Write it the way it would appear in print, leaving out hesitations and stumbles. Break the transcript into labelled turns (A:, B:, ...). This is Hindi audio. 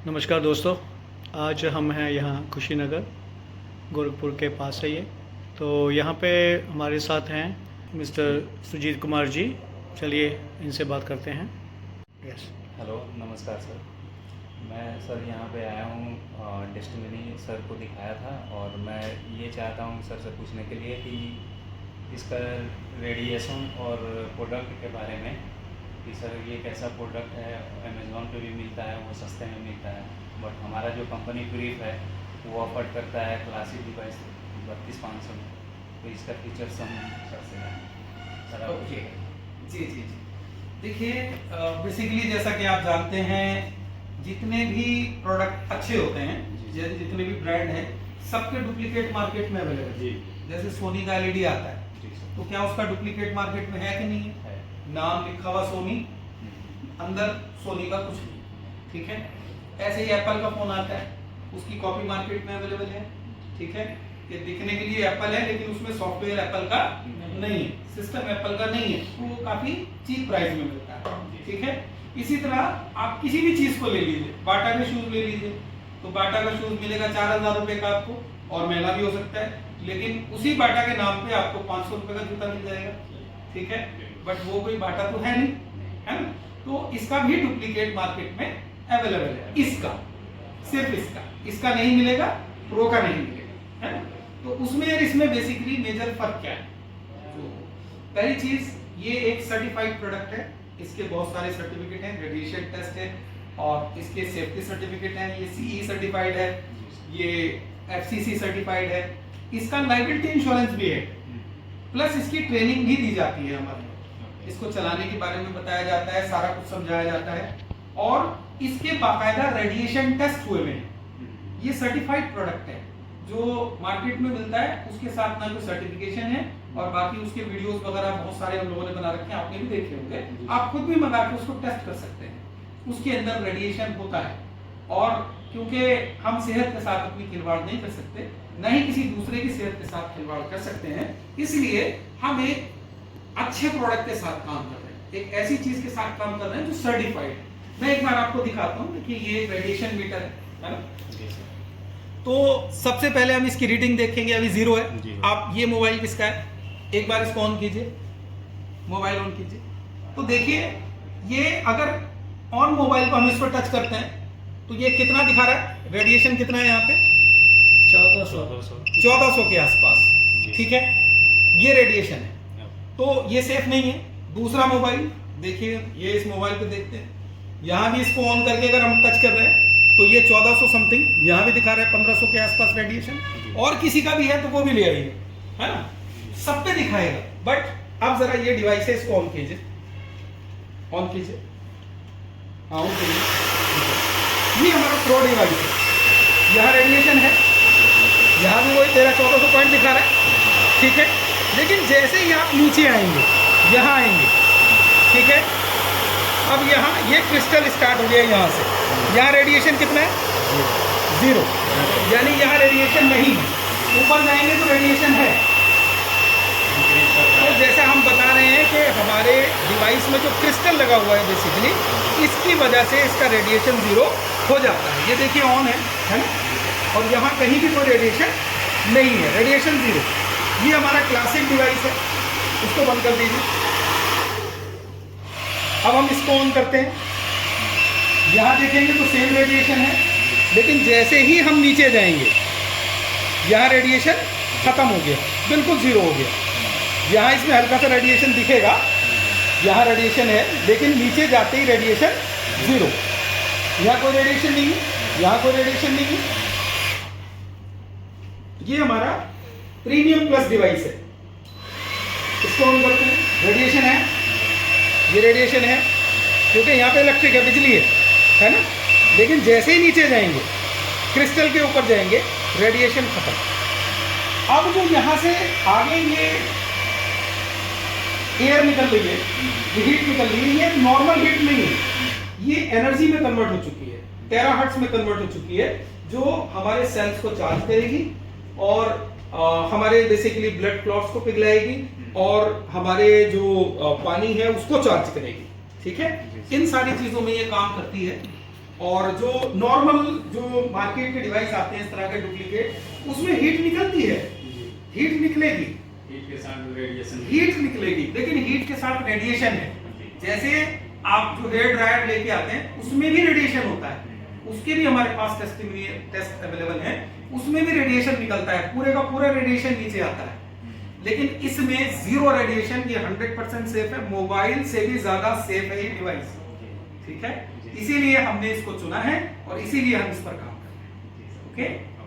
A: नमस्कार दोस्तों, आज हम हैं यहाँ कुशीनगर, गोरखपुर के पास है ये। तो यहाँ पे हमारे साथ हैं मिस्टर सुजीत कुमार जी। चलिए इनसे बात करते हैं। यस।
B: हेलो, नमस्कार सर। मैं सर यहाँ पे आया हूँ, डेस्टिनी सर को दिखाया था और मैं ये चाहता हूँ सर से पूछने के लिए कि इसका रेडिएशन और प्रोडक्ट के बारे में कि सर ये कैसा प्रोडक्ट है। अमेज़ॉन पे भी मिलता है, वो सस्ते में मिलता है, बट हमारा जो कंपनी ब्रीफ है वो ऑफर करता है क्लासिक डिवाइस 32,500 में। तो इसका फीचर्स हम सर से सर आप
C: ओके, जी जी जी। देखिए, बेसिकली जैसा कि आप जानते हैं, जितने भी प्रोडक्ट अच्छे होते हैं, जितने भी ब्रांड हैं, सबके डुप्लीकेट मार्केट में अवेलेबल है। जैसे सोनी का एलईडी आता है, तो क्या उसका डुप्लीकेट मार्केट में है कि नहीं है? नाम लिखा हुआ सोनी, अंदर सोनी का कुछ नहीं, ठीक है। ऐसे ही एप्पल का फोन आता है, उसकी कॉपी मार्केट में अवेलेबल है, ठीक है। ये दिखने के लिए एप्पल है, लेकिन उसमें सॉफ्टवेयर एप्पल का नहीं है, सिस्टम एप्पल का नहीं है, तो वो काफी चीप प्राइस में मिलता है, ठीक है। इसी तरह आप किसी भी चीज को ले लीजिए, बाटा के शूज ले लीजिए, तो बाटा का शूज मिलेगा 4,000 रुपए का आपको, और महंगा भी हो सकता है, लेकिन उसी बाटा के नाम पे आपको 500 रुपए का जूता मिल जाएगा, ठीक है। बट वो कोई बाटा तो है नहीं, है ना। तो इसका भी डुप्लीकेट मार्केट में अवेलेबल है। इसका सिर्फ इसका नहीं मिलेगा, प्रो का नहीं मिलेगा, है ना। तो उसमें और इसमें बेसिकली मेजर फर्क क्या है? तो पहली चीज, ये एक सर्टिफाइड प्रोडक्ट है, इसके बहुत सारे सर्टिफिकेट हैं, रेडिएशन टेस्ट है, और इसके सेफ्टी सर्टिफिकेट हैं, ये सीई सर्टिफाइड है, ये एफसीसी सर्टिफाइड है, इसका लायबिलिटी इंश्योरेंस भी है, प्लस इसकी ट्रेनिंग भी दी जाती है हमारे। इसको चलाने के बारे में बताया जाता है, सारा कुछ समझाया जाता है, और इसके बाकायदा रेडिएशन टेस्ट हुए हुए हैं। ये सर्टिफाइड प्रोडक्ट है, जो मार्केट में मिलता है उसके साथ ना कोई सर्टिफिकेशन है, और बाकी उसके वीडियोस वगैरह बहुत सारे हम लोगों ने बना रखे हैं, आपने भी देखे होंगे, आप खुद भी मंगा के उसको टेस्ट कर सकते हैं। उसके अंदर रेडिएशन होता है, और क्योंकि हम सेहत के साथ अपनी खिलवाड़ नहीं कर सकते, न ही किसी दूसरे की सेहत के साथ खिलवाड़ कर सकते हैं, इसलिए हम एक अच्छे प्रोडक्ट के साथ काम कर रहे हैं, एक ऐसी चीज के साथ काम कर रहे हैं जो सर्टिफाइड है। मैं एक बार आपको दिखाता हूँ कि ये रेडिएशन मीटर है ना। तो सबसे पहले हम इसकी रीडिंग देखेंगे, अभी 0 है। आप, ये मोबाइल किसका है? एक बार इसको ऑन कीजिए, मोबाइल ऑन कीजिए, तो देखिए ये अगर ऑन मोबाइल को हम इस पर टच करते हैं तो ये कितना दिखा रहा है? रेडिएशन कितना है यहाँ पे? 1400 के आसपास, ठीक है। ये रेडिएशन है, तो ये सेफ नहीं है। दूसरा मोबाइल देखिए, ये इस मोबाइल पे देखते हैं, यहाँ भी इसको ऑन करके अगर हम टच कर रहे हैं तो ये 1400 समथिंग, यहाँ भी दिखा रहा है 1500 के आसपास रेडिएशन, और किसी का भी है तो वो भी ले आइए, है ना, सब पे दिखाएगा। बट अब जरा ये डिवाइस है, इसको ऑन कीजिए, ऑन कीजिए, हाँ ऑन कीजिए। ये हमारा प्रो डिवाइस है, यहाँ रेडिएशन है, यहाँ भी वही 1300-1400 पॉइंट दिखा रहा है, ठीक है। लेकिन जैसे ही आप नीचे आएंगे, यहाँ आएंगे, ठीक है, अब यहाँ ये क्रिस्टल स्टार्ट हो गया, यहाँ से यहाँ रेडिएशन कितना है? 0, यानी यहाँ रेडिएशन नहीं है। ऊपर जाएंगे तो रेडिएशन है। तो जैसे हम बता रहे हैं कि हमारे डिवाइस में जो क्रिस्टल लगा हुआ है बेसिकली, इसकी वजह से इसका रेडिएशन 0 हो जाता है। ये देखिए ऑन है ना, और यहाँ कहीं भी कोई रेडिएशन नहीं है, रेडिएशन 0। ये हमारा क्लासिक डिवाइस है, इसको बंद कर दीजिए। अब हम इसको ऑन करते हैं, यहाँ देखेंगे तो सेम रेडिएशन है, लेकिन जैसे ही हम नीचे जाएंगे, यहाँ रेडिएशन खत्म हो गया, बिल्कुल 0 हो गया। यहाँ इसमें हल्का सा रेडिएशन दिखेगा, यहाँ रेडिएशन है, लेकिन नीचे जाते ही रेडिएशन 0। यहाँ कोई रेडिएशन नहीं है, यहाँ कोई रेडिएशन नहीं है। ये हमारा प्रीमियम प्लस डिवाइस है, इसको ऑन करते हैं, रेडिएशन है, ये रेडिएशन है, क्योंकि यहाँ पे इलेक्ट्रिक है, बिजली है ना। लेकिन जैसे ही नीचे जाएंगे, क्रिस्टल के ऊपर जाएंगे, रेडिएशन खत्म। अब जो यहाँ से आगे ये एयर निकल रही है, ये हीट निकल रही है, ये नॉर्मल हीट नहीं है, ये एनर्जी में कन्वर्ट हो चुकी है, टेराहर्ट्ज में कन्वर्ट हो चुकी है, जो हमारे सेल्स को चार्ज करेगी, और हमारे बेसिकली ब्लड क्लॉट्स को पिघलाएगी, और हमारे जो पानी है उसको चार्ज करेगी, ठीक है। इन सारी चीजों में ये काम करती है। और जो नॉर्मल जो मार्केट के डिवाइस आते हैं इस तरह के डुप्लीकेट, उसमें हीट निकलती है, हीट निकलेगी,
B: हीट के साथ रेडिएशन,
C: हीट निकलेगी, लेकिन हीट के साथ रेडिएशन है। जैसे आप जो हेयर ड्रायर लेके आते हैं उसमें भी रेडिएशन होता है, उसके भी हमारे पास टेस्ट अवेलेबल है, उसमें भी रेडिएशन निकलता है, पूरे का पूरा रेडिएशन नीचे आता है। लेकिन इसमें जीरो रेडिएशन, ये 100% सेफ है, मोबाइल से भी ज्यादा सेफ है ये डिवाइस, ठीक है। इसीलिए हमने इसको चुना है और इसीलिए हम इस पर काम कर रहे हैं। ओके।